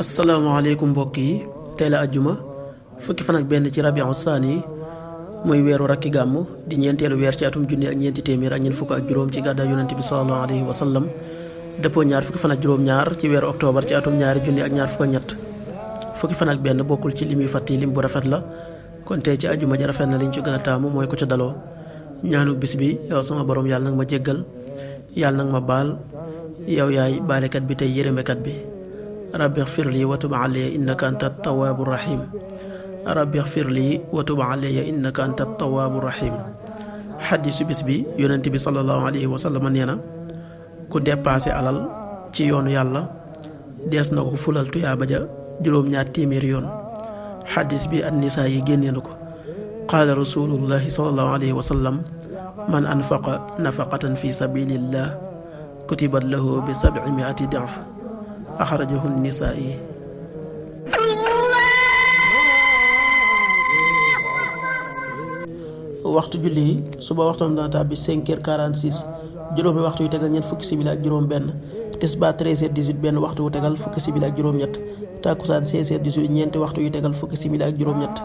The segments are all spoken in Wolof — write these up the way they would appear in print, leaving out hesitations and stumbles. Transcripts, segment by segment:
asalaamaaleykum mbokk yi tey la ajjuma fukki fan ak benn ci rabiu saani muy weeru rakki gàmm di ñeenteelu weer ci atum junni ak ñeenti téeméer ak ñeent fukk ak juróom ci gàddaay yonente bi sallallahu alayhi wa sallam dëppoo ñaar fukki fan ak juróom-ñaar ci weeru octobre ci atum ñaari junni ak ñaar fukk ak ñett fukki fan ak benn bokkul ci lim yu fàtt yi lim bu rafet la kon tey ci ajjuma ja rafet na liñ ci gën a taamu mooy ko ca daloo ñaanu bis bi yow sama borom yàlla nag ma jéggal yàlla nag ma baal yow yaay baalekat bi tey yërëmekat bi rabbi xfir lii wa tub alayya innaka anta tawaabu rahim rabbi xfir lii wa tub alayya innaka anta tawaabu rahim xaddisu bis bi yonent bi sallallahu alayhi wa sallam nee na ku dépensé alal ci yoonu yàlla dees na ko fulal tuyaaba ja juróom-ñaar téeméeri yoon xaddis bi an nisaa yi génnee na ko qaala rasulullahi sallallahu alayhi wa sallam man anfaqa nafaqatan fi sabilillah kutibat lahu bi 700 daf axrajahu nisaa yi. waxtu julli yi suba waxtam dana tàbbi 5h46 juróomi waxtu yu tegal ñeent fukki simili ak juróom benn tisbaar 13h18 benn waxtu wu tegal fukki simili ak juróom ñett takkusaan 16h18 ñeenti waxtu yu tegal fukki simili ak juróom ñett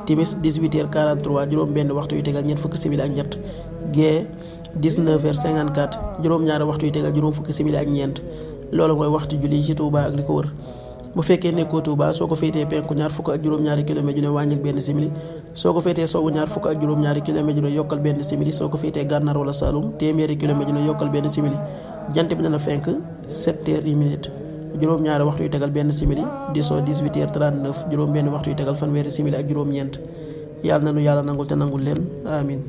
timis 18h43 juróom benn waxtu yu tegal ñeent fukki simili ak ñett gee 19h54 juróom ñaari waxtu yu tegal juróom fukki simili ak ñeent loolu mooy waxtu julli ci Touba ak li ko wër. bu fekkee nekkoo Touba soo ko féetee penku ñaar fukk ak juróom-ñaari kilomètre ju ne wàññil benn simili soo ko féetee sowwu ñaar fukk ak juróom-ñaari kilomètre ju ne yokkal benn simili soo ko féetee gànnaar wala Saloum téeméeri kilomètre ju ne yokkal benn simili jant bi dana fenk 7h juróom-ñaari waxtu yu tegal benn simili di soo 18h39 juróom benn waxtu yu tegal fanweeri simili ak juróom-ñeent yàlla na nu yàlla nangul te nangul leen amin